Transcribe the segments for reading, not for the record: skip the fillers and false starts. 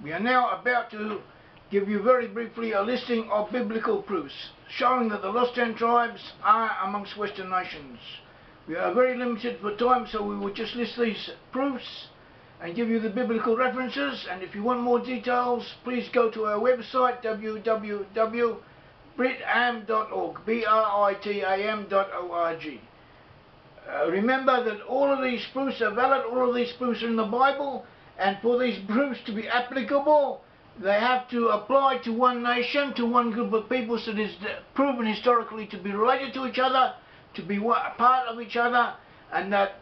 We are now about to give you very briefly a listing of biblical proofs showing that the lost 10 tribes are amongst Western nations. We are very limited for time, so we will just list these proofs and give you the biblical references, and if you want more details, please go to our website www.Brit-Am.org, Brit-Am.org. Remember that all of these proofs are valid, all of these proofs are in the Bible, and for these proofs to be applicable, they have to apply to one nation, to one group of people, so it is proven historically to be related to each other, to be a part of each other, and that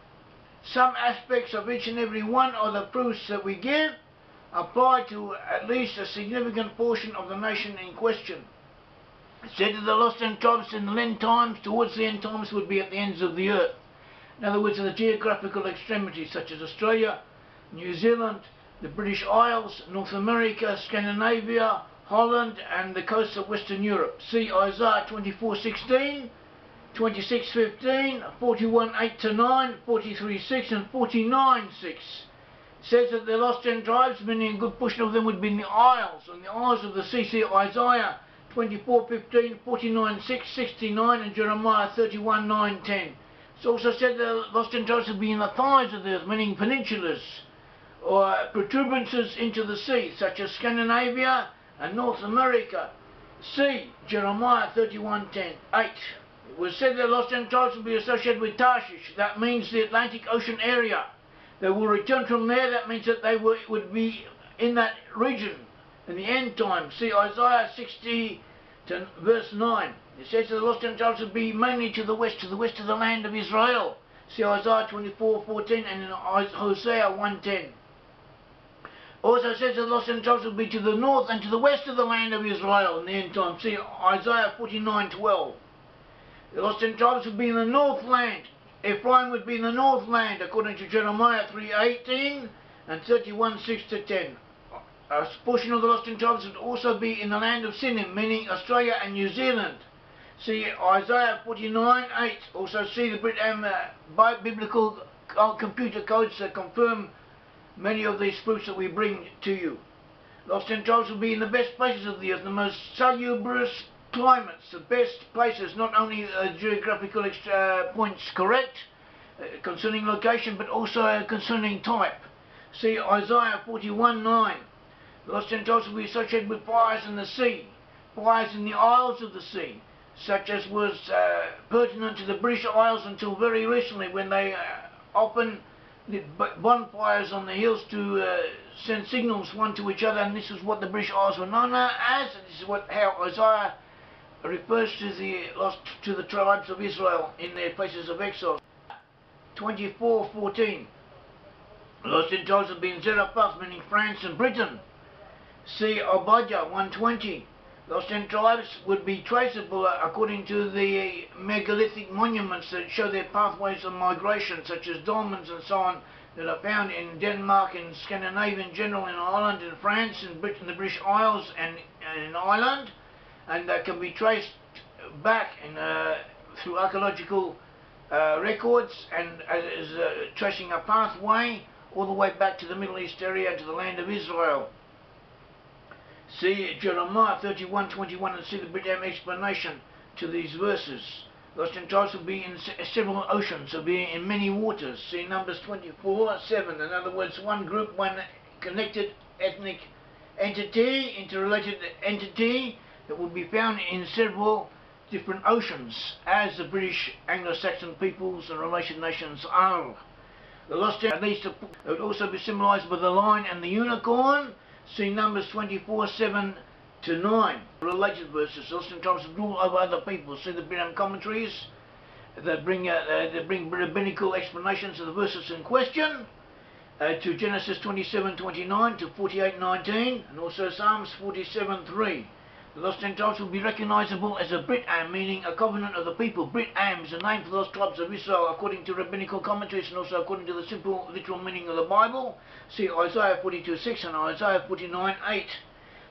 some aspects of each and every one of the proofs that we give apply to at least a significant portion of the nation in question. It said that the lost 10 tribes in the end times, towards the end times, would be at the ends of the earth. In other words, at the geographical extremities such as Australia, New Zealand, the British Isles, North America, Scandinavia, Holland, and the coasts of Western Europe. See Isaiah 24:16, 26:15, 41:8-9, 43:6, and 49:6. It says that the lost 10 tribes, meaning a good portion of them would be in the Isles, on the Isles of the sea. See Isaiah 24:15, 49:6, 69, and Jeremiah 31:9-10. It's also said that the lost 10 tribes would be in the thighs of the earth, meaning peninsulas or protuberances into the sea, such as Scandinavia and North America. See Jeremiah 31:10-8. It was said that the lost 10 tribes would be associated with Tarshish. That means the Atlantic Ocean area. They will return from there. That means that they would be in that region in the end time. See Isaiah 60 verse 9. It says that the lost 10 tribes would be mainly to the west of the land of Israel. See Isaiah 24:14 and in Hosea 1:10. Also says that the lost 10 tribes would be to the north and to the west of the land of Israel in the end time. See Isaiah 49:12. The lost 10 tribes would be in the north land. Ephraim would be in the north land according to Jeremiah 3:18 and 31:6-10. A portion of the lost 10 tribes would also be in the land of Sinim, meaning Australia and New Zealand. See Isaiah 49:8. Also see the Brit-Am biblical computer codes that confirm many of these proofs that we bring to you. Lost 10 tribes will be in the best places of the earth, the most salubrious climates, the best places, not only geographical points correct concerning location, but also concerning type. See Isaiah 41:9. The lost 10 tribes will be associated with fires in the sea, fires in the isles of the sea, such as was pertinent to the British Isles until very recently, when they often lit bonfires on the hills to send signals one to each other, and this is what the British Isles were known as, and this is how Isaiah refers to the tribes of Israel in their places of exile. 24:14. The lost 10 tribes have been Zarephath, meaning France and Britain. See Obadiah 1:20. Lost 10 tribes would be traceable according to the megalithic monuments that show their pathways of migration, such as dolmens and so on, that are found in Denmark and Scandinavia in general, in Ireland and France, in Britain, the British Isles and in Ireland, and that can be traced back through archaeological records, and as tracing a pathway all the way back to the Middle East area, to the land of Israel. See Jeremiah 31:21 and see the Brit-Am explanation to these verses. Lost 10 tribes will be in several oceans, will be in many waters. See Numbers 24:7. In other words, one group, one connected ethnic entity, interrelated entity, that will be found in several different oceans, as the British Anglo-Saxon peoples and related nations are. The lost 10 at least would also be symbolized by the lion and the unicorn. See Numbers 24:7-9. Related verses. Lost 10 tribes would rule over other people. See the Brit-Am commentaries that bring rabbinical explanations of the verses in question, to Genesis 27:29 to 48:19, and also Psalms 47:3. The lost 10 tribes will be recognizable as a Brit-Am, meaning a covenant of the people. Brit-Am is a name for the lost tribes of Israel according to rabbinical commentaries and also according to the simple literal meaning of the Bible. See Isaiah 42:6 and Isaiah 49:8.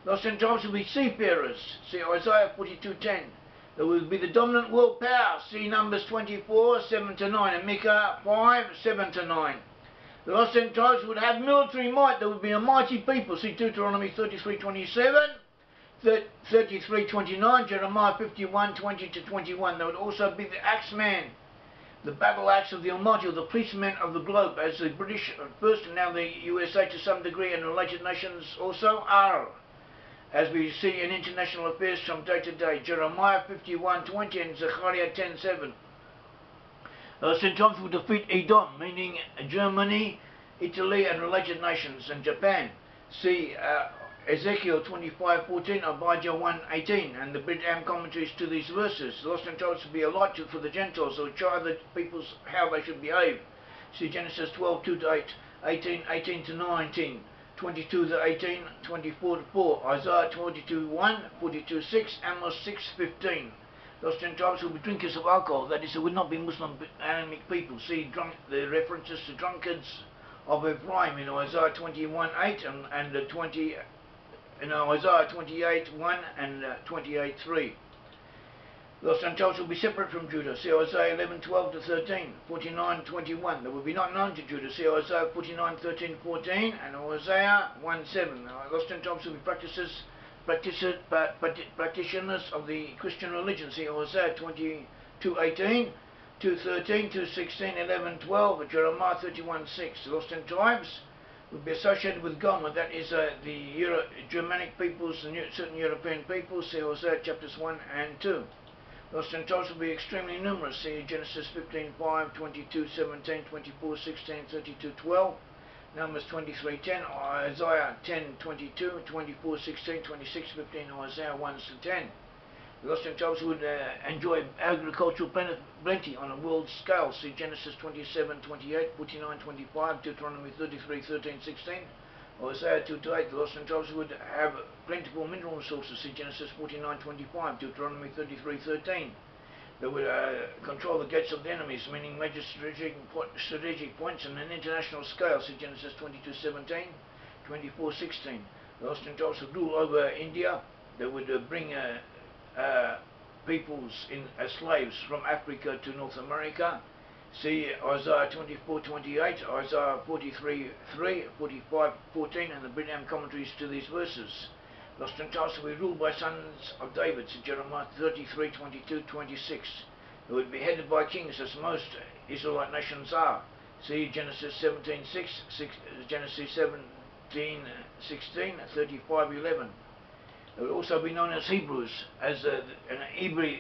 Lost 10 tribes will be seafarers. See Isaiah 42:10. There will be the dominant world power. See Numbers 24:7-9 and Micah 5:7-9. The lost 10 tribes would have military might. There would be a mighty people. See Deuteronomy 33:27, 33:29, Jeremiah 51:20-21. There would also be the axeman, the battle axe of the Almighty, or the policeman of the globe, as the British at first and now the USA to some degree and related nations also are, as we see in international affairs from day to day. Jeremiah 51:20 and Zechariah 10:7. The Centaurs will defeat Edom, meaning Germany, Italy and related nations, and Japan. See Ezekiel 25:14, Abijah 1:18, and the Brit-Am commentaries to these verses. The lost Centaurs will be a light for the Gentiles, or show the peoples how they should behave. See Genesis 12:2-8, 18:18-19, 22-18, 24-4, Isaiah 22:1, 42:6, Amos 6:15. Those 10 tribes will be drinkers of alcohol, that is, it would not be Muslim Abrahamic people. See the references to drunkards of Ephraim in Isaiah 21:8 and 20 in Isaiah 28:1 and 28:3. Those 10 tribes will be separate from Judah. See Isaiah 11:12-13, 49:21. They will be not known to Judah. See Isaiah 49:13-14 and Isaiah 1:7. Those 10 tribes will be practitioners of the Christian religion. See Isaiah 22:18, 2:13, 2:16, 11:12, Jeremiah 31:6. The lost 10 tribes would be associated with Gomer, that is the Germanic peoples and certain European peoples. See Hosea chapters 1 and 2. The lost 10 tribes will be extremely numerous. See Genesis 15:5, 22:17, 24:16, 32:12. Numbers 23:10, Isaiah 10:22, 24:16, 26:15, Isaiah 1-10. The lost 10 tribes would enjoy agricultural plenty on a world scale. See Genesis 27:28, 49:25, Deuteronomy 33:13-16, Isaiah 2-8. The lost 10 tribes would have plentiful mineral resources. See Genesis 49:25, Deuteronomy 33:13. They would control the gates of the enemies, meaning major strategic points on an international scale. See Genesis 22:17, 24:16. The lost 10 tribes would rule over India. They would bring peoples as slaves from Africa to North America. See Isaiah 24:28, Isaiah 43:3, 45:14, and the Brit-Am commentaries to these verses. Lost 10 tribes will be ruled by sons of David. See Jeremiah 33:22-26. They would be headed by kings, as most Israelite nations are. See Genesis 17:6, Genesis 17:16, 35:11. They would also be known as Hebrews, as an Hebrew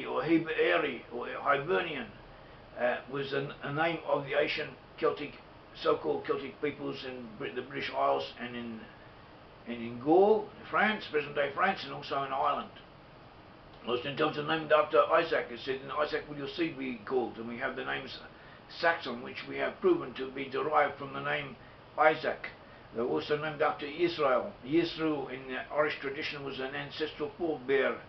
or Hebrewi or Hibernian was a name of the ancient Celtic, so-called Celtic peoples in the British Isles and in Gaul, France, present-day France, and also in Ireland. Lost 10 tribes are named after Isaac. It said, "In Isaac will your seed be called," and we have the names Saxon, which we have proven to be derived from the name Isaac. They're also named after Israel. Yisro in the Irish tradition was an ancestral forebear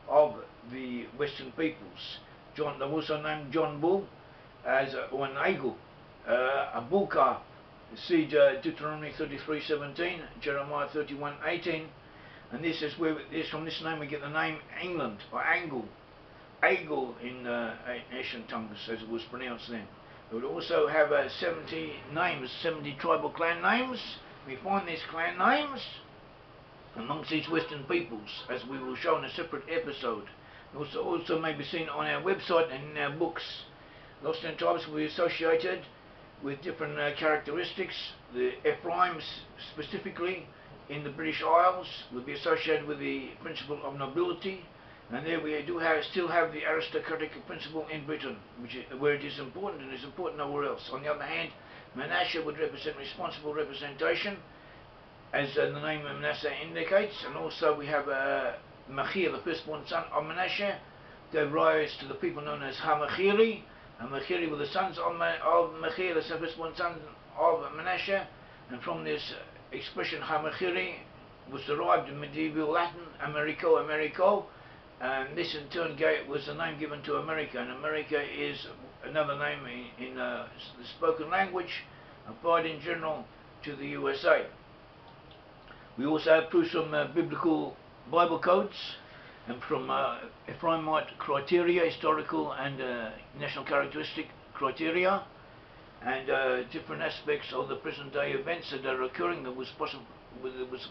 of the Western peoples. They were also named John Bull as or an eagle, a bull calf. See Deuteronomy 33:17, Jeremiah 31:18, and this is from this name we get the name England or Angle, in ancient tongues as it was pronounced then. They would also have 70 names, 70 tribal clan names. We find these clan names amongst these Western peoples, as we will show in a separate episode. Also may be seen on our website and in our books. Lost 10 tribes will be associated with different characteristics. The Ephraims, specifically in the British Isles, will be associated with the principle of nobility, and there we still have the aristocratic principle in Britain, where it is important and is important nowhere else. On the other hand, Manasseh would represent responsible representation, as the name Manasseh indicates, and also we have Machir, the firstborn son of Manasseh, gave rise to the people known as Hamachiri. And Machiri were the sons of Machir, the firstborn son of Manasseh, and from this expression Hamachiri was derived in medieval Latin Americo, and this in turn was the name given to America, and America is another name in the spoken language applied in general to the USA. We also have proofs from biblical Bible codes and from Ephraimite criteria, historical and national characteristic criteria, and different aspects of the present day events that are occurring that was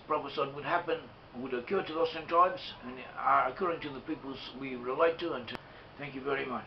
prophesied would happen, would occur to the lost tribes, and are occurring to the peoples we relate to. And thank you very much.